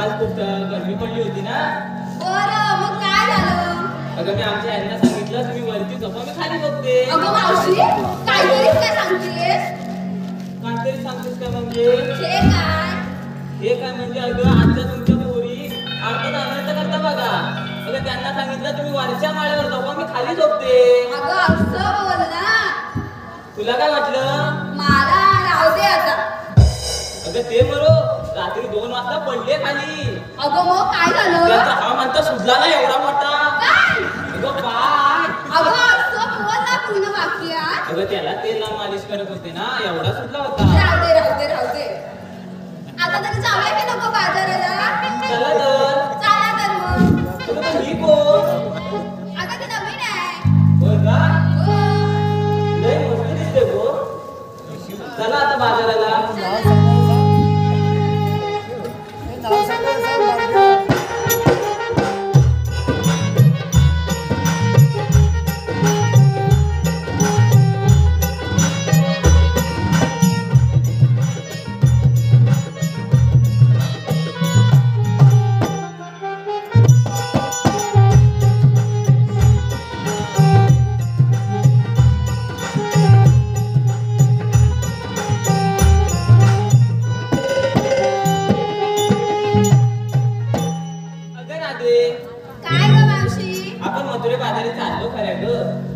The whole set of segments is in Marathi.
काल खूप गरमी पडली होती ना. बरं मग काय झालं? अगं मी आमच्या यांना सांगितलं तुम्ही वरती झोपा, मी खाली झोपते. अगं मावशी काहीतरीच काय सांगतेस? काहीतरी सांगतेस का म्हणजे? हे काय म्हणजे अगं आजच्या तुमच्या पोरी अर्थात अनर्थ करता बघा. अगं त्यांना सांगितलं तुम्ही वरच्या माळ्यावर झोपा, मी खाली झोपते. अगं असं बोल ना. तुला काय वाटलं? मला राहू दे आता. अगं ते बरो रात्री 2 वाजता पडले खाली. अगं मग काय झालं? त्यांचा हा म्हणता सुजला ना एवढा मोठा. काय? अगं पाय. अगं असं बोल ना पूर्ण वाक्य. अगं त्याला तेल मालिश करत होते ना, एवढा सुजला होता. राहू दे. आता तरी जाऊया की नको बाजाराला? चला तर. चला तर मग. अगं मी कोण? अगं ती नवीन आहे. होय का? हो. लय मस्त दिसते गो. चला आता बाजाराला. चला.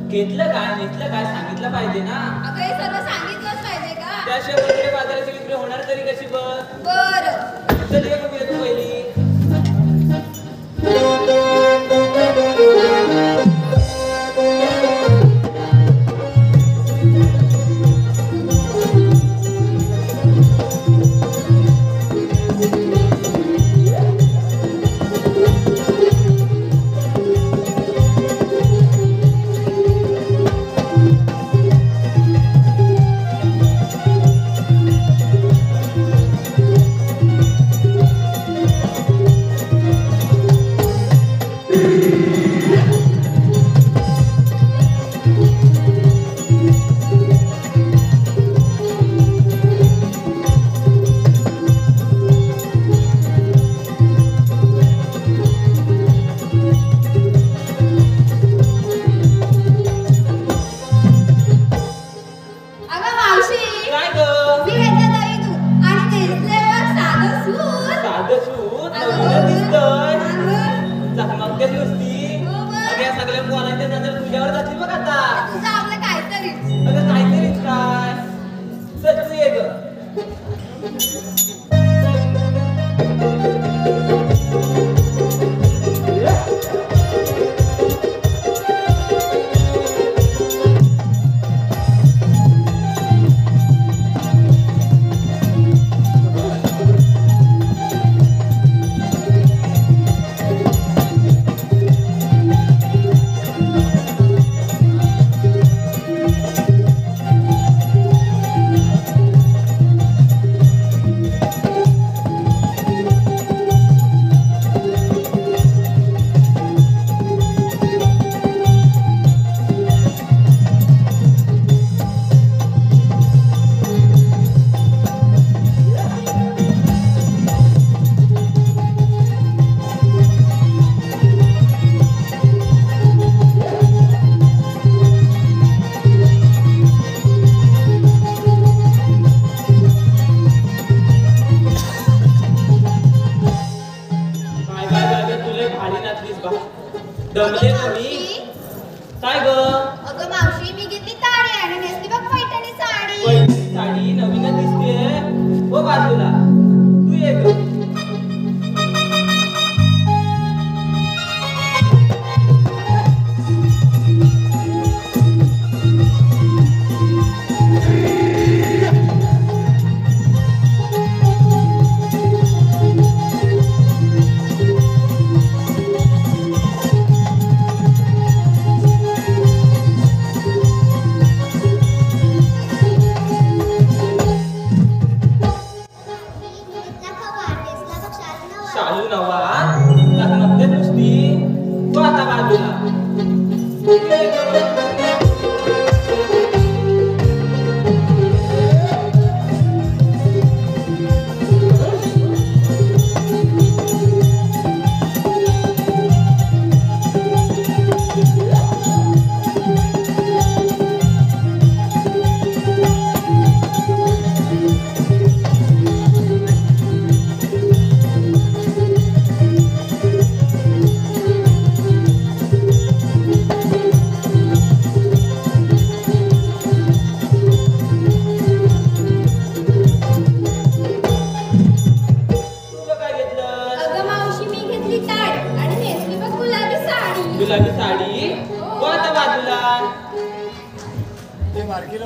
घेतलं काय नेतलं काय सांगितलं पाहिजे ना. अगं हे सर्व सांगितलंच पाहिजे का? त्याशिवाय मथुरे बाजाराची विक्री होणार तरी कशी बघ. बरं चल ये बघूया तू पहिली. दमले तुम्ही काय ग? अगं मावशी मी घेतली ताडी आणि नेसली बघ पैठणी साडी. पैठणी साडी नवीनच दिसते. हो बाजूला तू ये ग.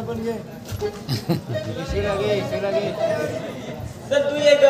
शिरा पण घे. शिरा घे, शिरा घे. चल तू ये ग.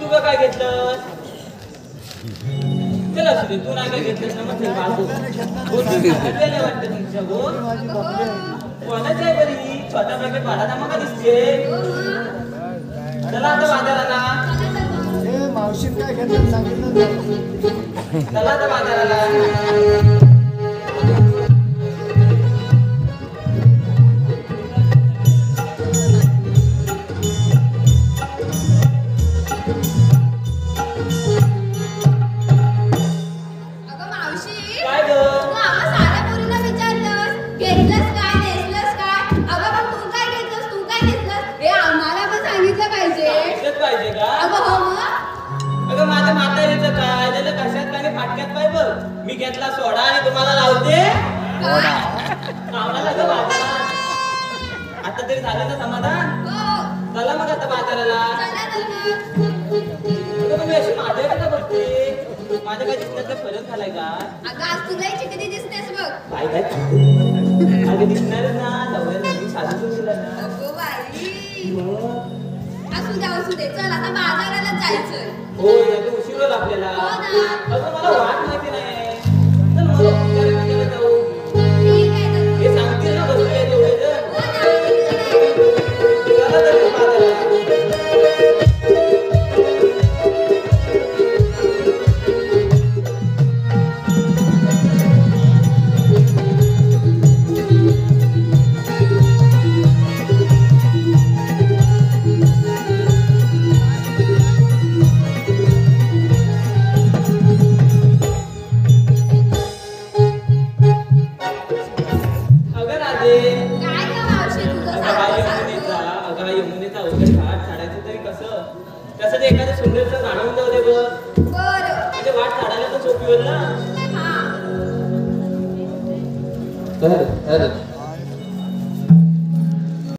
तू काय घेतलंस? चल असू दे, तू नाही काय घेतलंस ना मग बाजू वाटतं तुमच्या गो. माझी बापरे आहे. कोणाच आहे बरी? छोटा पॅकेट भाडा ना मग दिसते. चला आता बाजाराला. हे मावशी काय घेतात सांगितलं नाही. चला आता बाजाराला. अगं मावशी, काय ग? तू आम्हा साऱ्या पोरींना विचारलंस, घेतलंस काय, नेसलंस काय? अगं पण तू काय घेतलंस, तू काय नेसलंस? हे आम्हाला पण सांगितलं पाहिजे. इथंच पाहिजे का? अगं हो मग. अगं माझ्या म्हातारीचं काय त्याला कशात काय फाटक्यात पाय बघ. मी घेतला सोडा आणि तुम्हाला लावते काय? कामाला ग बाजारात. आता तरी झालं ना समाधान? हो. चला मग आता बाजाराला. चला तर मग. अगं मी अशी माझ्याकडे बघते. माझ्या काय दिसण्याचा फरक झालाय का? अगं आज तुलाही चिकनी दिसतेस बघ. काय काय खाते? अगं दिसणारच ना. नवऱ्या नवीन साधू दिला ना. अगो बाई. मग असू दे चल आता बाजाराला जायचंय. हो याचं उशीर होईल आपल्याला. हो ना. अगं मला वाट माहिती नाही. चल मला विचारायला जाऊ. ठीक आहे तर. हे सांगतील ना बसले तेवढे जर. हो ना, ठीक आहे. चला तर मग बाजाराला. अगं राधे, काय गं मावशी तुझं अगं हा सारखं यमुनेचा सारखं? अगं हा यमुनेचा अवघड घाट काढायचं तरी कसं? कसं ते एखादं सुंदरचं जाणवून जाऊ दे बघ. बरं. म्हणजे वाट काढायला तर सोपी होईल ना. हा. तर